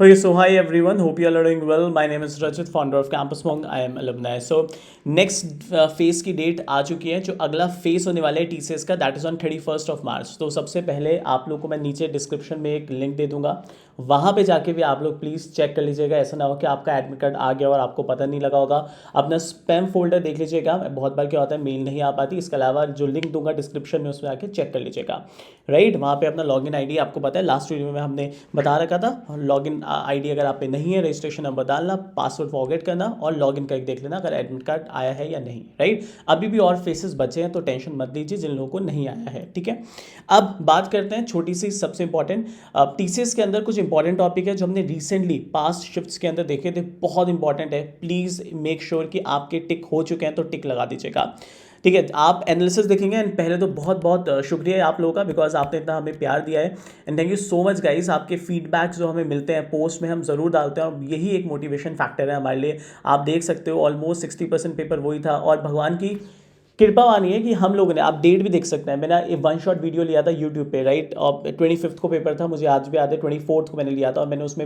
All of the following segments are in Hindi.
Okay, so hi everyone. Hope you all are doing well. My name is Rajit, founder of Campus Monk. I am alumni. So next phase की डेट आ चुकी है. जो अगला फेज़ होने वाला है TCS का, दैट इज़ ऑन 31 मार्च. तो सबसे पहले आप लोग को मैं नीचे डिस्क्रिप्शन में एक लिंक दे दूंगा. वहाँ पे जाके भी आप लोग प्लीज़ चेक कर लीजिएगा. ऐसा ना हो कि आपका एडमिट कार्ड आ गया और आपको पता नहीं लगा होगा. अपना स्पैम फोल्डर देख लीजिएगा. बहुत बार क्या होता है, मेल नहीं आ पाती. इसके अलावा जो लिंक दूंगा डिस्क्रिप्शन में, उसमें आके चेक कर लीजिएगा. राइट, वहाँ पे अपना लॉगिन आईडी आपको पता है, लास्ट वीडियो में हमने बता रखा था. लॉगिन आईडी अगर आप पे नहीं है, रजिस्ट्रेशन नंबर डालना, पासवर्ड फॉरगेट करना और लॉगिन करके देख लेना अगर एडमिट कार्ड आया है या नहीं. राइट, अभी भी और फेसेस बचे हैं तो टेंशन मत लीजिए जिन लोगों को नहीं आया है. ठीक है, अब बात करते हैं छोटी सी सबसे इंपॉर्टेंट. TCS के अंदर कुछ इंपॉर्टेंट टॉपिक है जो हमने रिसेंटली पास्ट शिफ्ट्स के अंदर देखे थे. बहुत इंपॉर्टेंट है. प्लीज़ मेक श्योर कि आपके टिक हो चुके हैं तो टिक लगा दीजिएगा. ठीक है, आप एनालिसिस देखेंगे. एंड पहले तो बहुत बहुत शुक्रिया है आप लोगों का, बिकॉज आपने इतना हमें प्यार दिया है. And thank you so much guys. आपके फीडबैक्स जो हमें मिलते हैं पोस्ट में हम ज़रूर डालते हैं और यही एक मोटिवेशन फैक्टर है हमारे लिए. आप देख सकते हो ऑलमोस्ट 60% पेपर वही था और भगवान की कृपा मानी है कि हम लोगों ने, आप डेट भी देख सकते हैं, मैंने एक वन शॉट वीडियो लिया था यूट्यूब पे. राइट, और 25 को पेपर था, मुझे आज भी याद है. 24 को मैंने लिया था और मैंने उसमें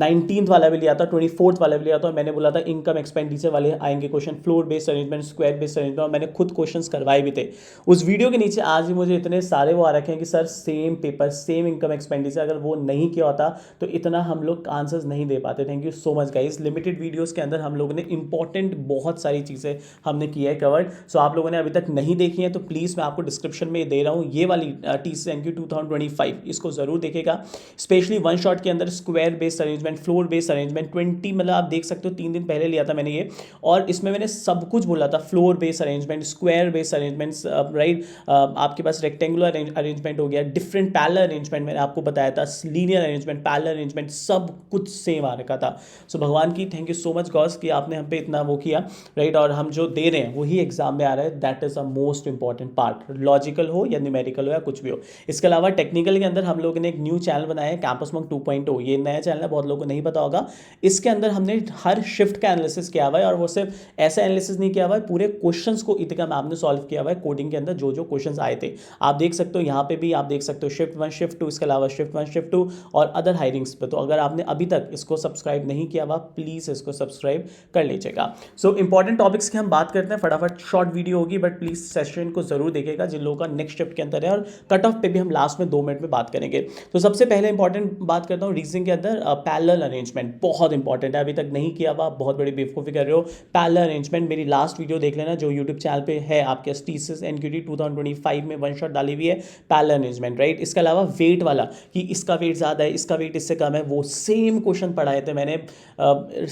19 वाला भी लिया था, 24 वाला भी लिया था. और मैंने बोला था इनकम एक्सपेंडिचर वाले आएंगे question, floor based arrangement, square based arrangement, और मैंने खुद क्वेश्चन करवाए भी थे. उस वीडियो के नीचे आज भी मुझे इतने सारे वो आ रखे हैं कि sir same paper same income expenditure, अगर वो नहीं किया होता तो इतना हम लोग आंसर्स नहीं दे पाते. Thank you so much guys. Limited videos के अंदर हम लोगों ने इंपॉर्टेंट बहुत सारी चीज़ें हमने किया है कवर्ड. सो आप लोगों ने अभी तक नहीं देखी है तो प्लीज़ मैं आपको डिस्क्रिप्शन में दे रहा हूँ ये वाली TCS 2025, इसको ज़रूर देखेगा. स्पेशली वन शॉट के अंदर square based arrangement, floor based arrangement 20, मतलब आप देख सकते हो 3 दिन पहले लिया था मैंने ये. और इसमें मैंने सब कुछ बोला था, floor based arrangement, square based arrangements, right. आपके पास रेक्टेंगुलर अरेंजमेंट हो गया, डिफरेंट पैरेलल अरेंजमेंट मैंने आपको बताया था, लीनियर अरेंजमेंट, पैरेलल अरेंजमेंट, सब कुछ सेम आ रखा था. सो भगवान की thank you so much Gauss कि आपने हम पे इतना वो किया. राइट, और हम जो दे रहे हैं वही एग्जाम में आ रहा है. That is a most important part, logical हो या न्यूमेरिकल हो या कुछ भी हो. इसके अलावा टेक्निकल के अंदर हम लोगों ने एक न्यू चैनल बनाया है, कैंपस मंक 2.0. ये नया चैनल है, बहुत लोगों को नहीं पता होगा. इसके अंदर हमने हर शिफ्ट का एनालिसिस किया हुआ है और वो सिर्फ ऐसा एनालिसिस नहीं किया हुआ है, पूरे क्वेश्चंस को इतना मैम ने सॉल्व किया हुआ है कोडिंग के अंदर. जो जो क्वेश्चंस आए थे आप देख सकते हो, यहाँ पे भी आप देख सकते हो शिफ्ट 1 शिफ्ट 2, इसके अलावा शिफ्ट 1 शिफ्ट 2 और अदर हायरिंग्स पे. तो अगर आपने अभी तक इसको सब्सक्राइब नहीं किया हुआ, प्लीज़ इसको सब्सक्राइब कर लीजिएगा. सो इंपॉर्टेंट टॉपिक्स की हम बात करते हैं. फटाफट शॉर्ट वीडियो होगी बट प्लीज़ सेशन को जरूर देखेगा जिन लोगों का नेक्स्ट शिफ्ट के अंदर है. और कट ऑफ पे भी हम लास्ट में 2 मिनट में बात करेंगे. तो सबसे पहले इंपॉर्टेंट बात करता हूँ रीजनिंग के अंदर, पैरेलल अरेंजमेंट बहुत इंपॉर्टेंट है. अभी तक नहीं किया हुआ, बहुत बड़ी बेवकूफ़ी कर रहे हो. पैरेलल अरेंजमेंट मेरी लास्ट वीडियो देख लेना जो यूट्यूब चैनल पे है आपके, TCS NQT 2025 में वन शॉट डाली हुई है पैरेलल अरेंजमेंट. राइट, इसके अलावा वेट वाला कि इसका वेट ज़्यादा है, इसका वेट इससे कम है, वो सेम क्वेश्चन पढ़ाए थे मैंने.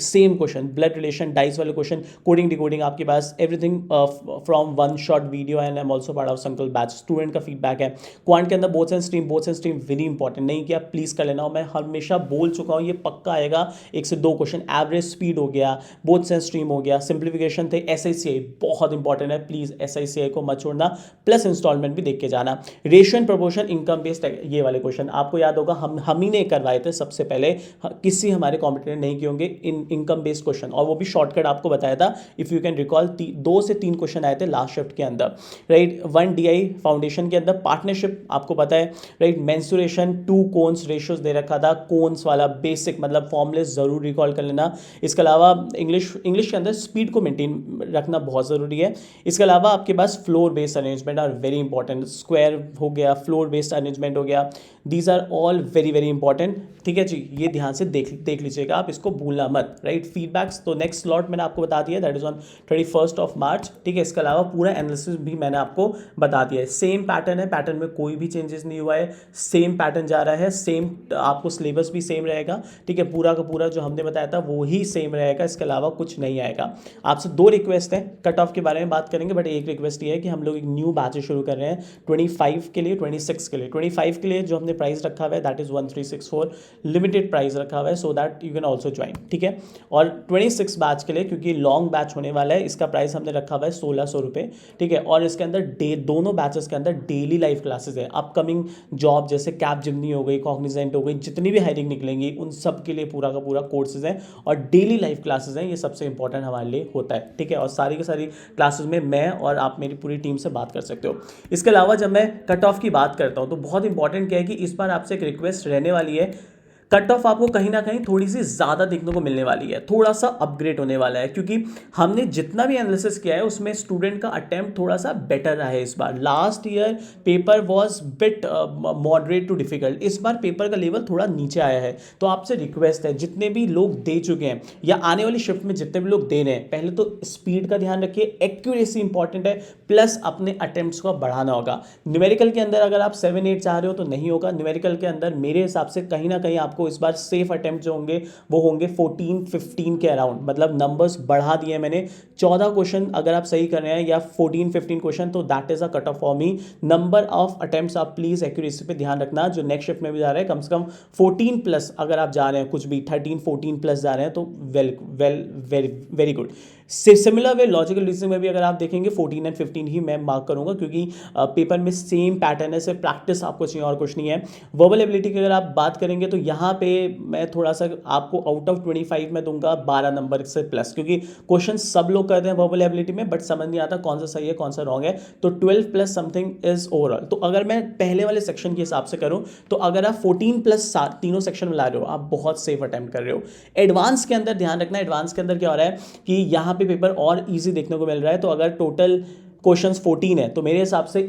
Same question, blood relation, dice वाले क्वेश्चन, कोडिंग डिकोडिंग आपके पास, everything from one shot video. And I am also part of Sankalp batch. Student का फीडबैक है. क्वांट के अंदर boats and stream very important. नहीं किया प्लीज़ कर लेना. और मैं हमेशा बोल चुका हूँ ये पक्का आएगा. 1 से 2 क्वेश्चन. एवरेज स्पीड हो गया, बोथ्स एंड स्ट्रीम हो गया, सिंप्लीफिकेशन थे, SICI बहुत इंपॉर्टेंट है. प्लीज़ SICI को मत छोड़ना, प्लस इंस्टॉलमेंट भी देख के जाना. Ratio and proportion, income based, ये वाले क्वेश्चन आपको याद होगा हम ही ने करवाए थे सबसे पहले. किसी हमारे कॉम्पिटिटर नहीं किए होंगे इनकम बेस्ड क्वेश्चन, और वो भी शॉर्टकट आपको बताया था. इफ यू कैन रिकॉल 2 से 3 क्वेश्चन आए थे लास्ट शिफ्ट के अंदर. राइट, 1 DI फाउंडेशन के अंदर, पार्टनरशिप आपको पता है. राइट, मेंसुरेशन, 2 कोन्स रेशियोज दे रखा था. कोन्स वाला बेसिक मतलब फॉर्मूले जरूर रिकॉल कर लेना. इसके अलावा इंग्लिश के अंदर स्पीड को मेंटेन रखना बहुत ज़रूरी है. इसके अलावा आपके पास floor based arrangement are very important. Square हो गया, फ्लोर बेस्ड अरेंजमेंट हो गया, these are all very very important. ठीक है जी, ये ध्यान से देख लीजिएगा आप, इसको भूलना मत. राइट, फीडबैक्स तो नेक्स्ट स्लॉट मैंने आपको बता दिया, दैट इज ऑन 31 मार्च. ठीक है, इसके अलावा पूरा एनालिसिस भी मैंने आपको बता दिया है. सेम पैटर्न है, पैटर्न में कोई भी चेंजेस नहीं हुआ है, सेम पैटर्न जा रहा है. सेम आपको सिलेबस भी सेम रहेगा. ठीक है, पूरा का पूरा जो हमने बताया था वो ही सेम रहेगा, इसके अलावा कुछ नहीं आएगा. आपसे 2 रिक्वेस्ट है. कट ऑफ के बारे में बात करेंगे बट एक रिक्वेस्ट ये है कि हम लोग एक न्यू बैचेस शुरू कर रहे हैं 25 के लिए, 26 के लिए. 25 के लिए जो हमने प्राइस रखा हुआ है दैट इज 1364, लिमिटेड प्राइस रखा हुआ है, so that you can also join. ठीक है, और 26 बैच के लिए क्योंकि लॉन्ग बैच होने वाला है, इसका प्राइस हमने रखा हुआ है 1600 रुपये. ठीक है, और इसके अंदर दोनों बैचेस के अंदर डेली लाइव क्लासेस है. अपकमिंग जॉब जैसे कैप जिमनी हो गई, कॉग्निजेंट हो गई, जितनी भी हायरिंग निकलेंगी उन सब के लिए पूरा का पूरा कोर्सेज है और डेली लाइव क्लासेस हैं. ये सबसे इंपॉर्टेंट हमारे लिए होता है. ठीक है, और सारी की सारी क्लासेस में मैं और आप मेरी पूरी टीम से बात कर सकते हो. इसके अलावा जब मैं कट ऑफ की बात करता हूँ तो बहुत इंपॉर्टेंट क्या है कि इस बार आपसे एक रिक्वेस्ट रहने वाली है. कट ऑफ आपको कहीं ना कहीं थोड़ी सी ज़्यादा देखने को मिलने वाली है, थोड़ा सा अपग्रेड होने वाला है, क्योंकि हमने जितना भी एनालिसिस किया है उसमें स्टूडेंट का अटेम्प्ट थोड़ा सा बेटर रहा है इस बार। Last year paper was bit moderate to difficult, इस बार पेपर का लेवल थोड़ा नीचे आया है। तो आपसे रिक्वेस्ट है, जितने भी लोग दे चुके हैं या आने वाली शिफ्ट में जितने भी लोग दे रहे हैं, पहले तो स्पीड का ध्यान रखिए, एक्यूरेसी इंपॉर्टेंट है, प्लस अपने अटेम्प्ट्स को बढ़ाना होगा। न्यूमेरिकल के अंदर अगर आप 7-8 चाह रहे हो तो नहीं होगा। न्यूमेरिकल के अंदर मेरे हिसाब से कहीं ना कहीं आपको इस बार सेफ अटेम्प्ट जो होंगे वो होंगे 14-15 के अराउंड, मतलब नंबर्स बढ़ा दिए मैंने। 14 क्वेश्चन अगर आप सही कर रहे हैं या 14-15 क्वेश्चन, तो that is a cut off for me. Number of attempts आप प्लीज एक्यूरेसी पे ध्यान रखना। जो नेक्स्ट शिफ्ट में भी जा रहे हैं कम से कम 14 प्लस अगर आप जा रहे हैं, कुछ भी 13-14 प्लस जा रहे हैं तो well well very very good. Similar way logical reasoning में भी अगर आप देखेंगे 14 एंड 15 ही मैं मार्क करूंगा, क्योंकि पेपर में सेम पैटर्न है, सिर्फ प्रैक्टिस आपको चाहिए और कुछ नहीं है। वर्बल एबिलिटी की अगर आप बात करेंगे तो यहाँ पे मैं थोड़ा सा आपको आउट ऑफ 25 में दूंगा 12 नंबर से प्लस, क्योंकि क्वेश्चन सब लोग करते हैं वर्बल एबिलिटी में, बट समझ नहीं आता कौन सा सही है कौन सा रॉन्ग है। तो 12 प्लस समथिंग इज ओवरऑल। तो अगर मैं पहले वाले सेक्शन के हिसाब से करूं तो अगर आप 14 प्लस तीनों सेक्शन में ला रहे हो, आप बहुत सेफ अटेम्प्ट कर रहे हो। एडवांस के अंदर ध्यान रखना, एडवांस के अंदर क्या हो रहा है कि यहाँ पे पेपर और इजी देखने को मिल रहा है। तो अगर टोटल क्वेश्चंस 14 है तो मेरे हिसाब से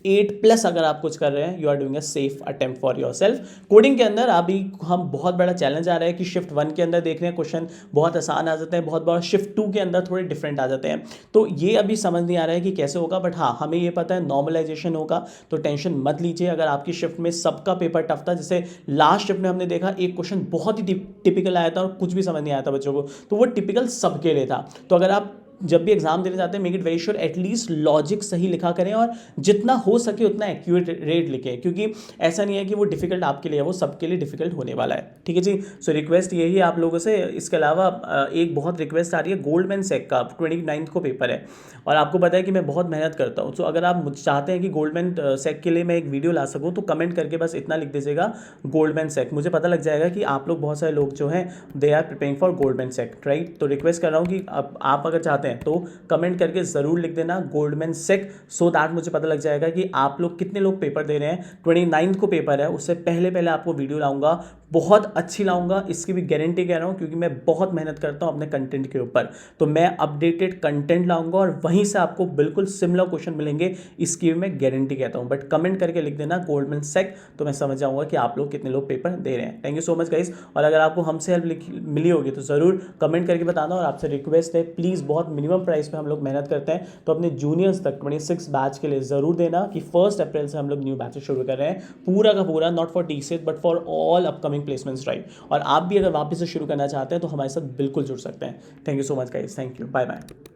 8 प्लस अगर आप कुछ कर रहे हैं, you are doing a safe attempt for yourself. Coding के अंदर अभी हम बहुत बड़ा चैलेंज आ रहा है कि शिफ्ट 1 के अंदर देख रहे हैं क्वेश्चन बहुत आसान आ जाते हैं, बहुत बड़ा शिफ्ट 2 के अंदर थोड़े डिफरेंट आ जाते हैं। तो ये अभी समझ नहीं आ रहा है कि कैसे होगा, बट हाँ हमें ये पता है नॉर्मलाइजेशन होगा, तो टेंशन मत लीजिए। अगर आपकी शिफ्ट में सबका पेपर टफ था, जैसे लास्ट शिफ्ट में हमने देखा एक क्वेश्चन बहुत ही टिपिकल आया था और कुछ भी समझ नहीं आया था बच्चों को, तो वो टिपिकल सबके लिए था। तो अगर आप जब भी एग्जाम देने जाते हैं, make it very sure at least logic सही लिखा करें और जितना हो सके उतना एक्यूरेट लिखें, क्योंकि ऐसा नहीं है कि वो डिफिकल्ट आपके लिए है, वो सबके लिए डिफिकल्ट होने वाला है। ठीक है जी। सो रिक्वेस्ट यही है आप लोगों से। इसके अलावा एक बहुत रिक्वेस्ट आ रही है, गोल्डमैन सैक का 29 को पेपर है और आपको पता है कि मैं बहुत मेहनत करता हूँ। तो अगर आप चाहते हैं कि गोल्डमैन सैक के लिए मैं एक वीडियो ला सकूँ तो कमेंट करके बस इतना लिख दीजिएगा गोल्डमैन सैक, मुझे पता लग जाएगा कि आप लोग बहुत सारे लोग जो हैं they are preparing for Goldman Sachs, right. तो रिक्वेस्ट कर रहा हूँ कि आप अगर चाहते हैं तो कमेंट करके ज़रूर लिख देना गोल्डमैन सैक, सो दैट मुझे पता लग जाएगा कि आप लोग कितने लोग पेपर दे रहे हैं। 29 को पेपर है, उससे पहले आपको वीडियो लाऊंगा, बहुत अच्छी लाऊंगा, इसकी भी गारंटी कह रहा हूँ, क्योंकि मैं बहुत मेहनत करता हूँ अपने कंटेंट के ऊपर। तो मैं अपडेटेड कंटेंट लाऊंगा और वहीं से आपको बिल्कुल सिमिलर क्वेश्चन मिलेंगे, इसकी भी मैं गारंटी कहता हूँ। बट कमेंट करके लिख देना गोल्डमैन सैक, तो मैं समझ जाऊँगा कि आप लोग कितने लोग पेपर दे रहे हैं। Thank you so much guys. और अगर आपको हमसे हेल्प मिली होगी तो ज़रूर कमेंट करके बताना। और आपसे रिक्वेस्ट है प्लीज़, बहुत मिनिमम प्राइस पे हम लोग मेहनत करते हैं, तो अपने जूनियर्स तक 26 बैच के लिए ज़रूर देना कि 1 अप्रैल से हम लोग न्यू बैचेस शुरू कर रहे हैं, पूरा का पूरा, not for TCS but for all upcoming placements drive. और आप भी अगर वापस से शुरू करना चाहते हैं तो हमारे साथ बिल्कुल जुड़ सकते हैं। Thank you so much guys, thank you, bye bye.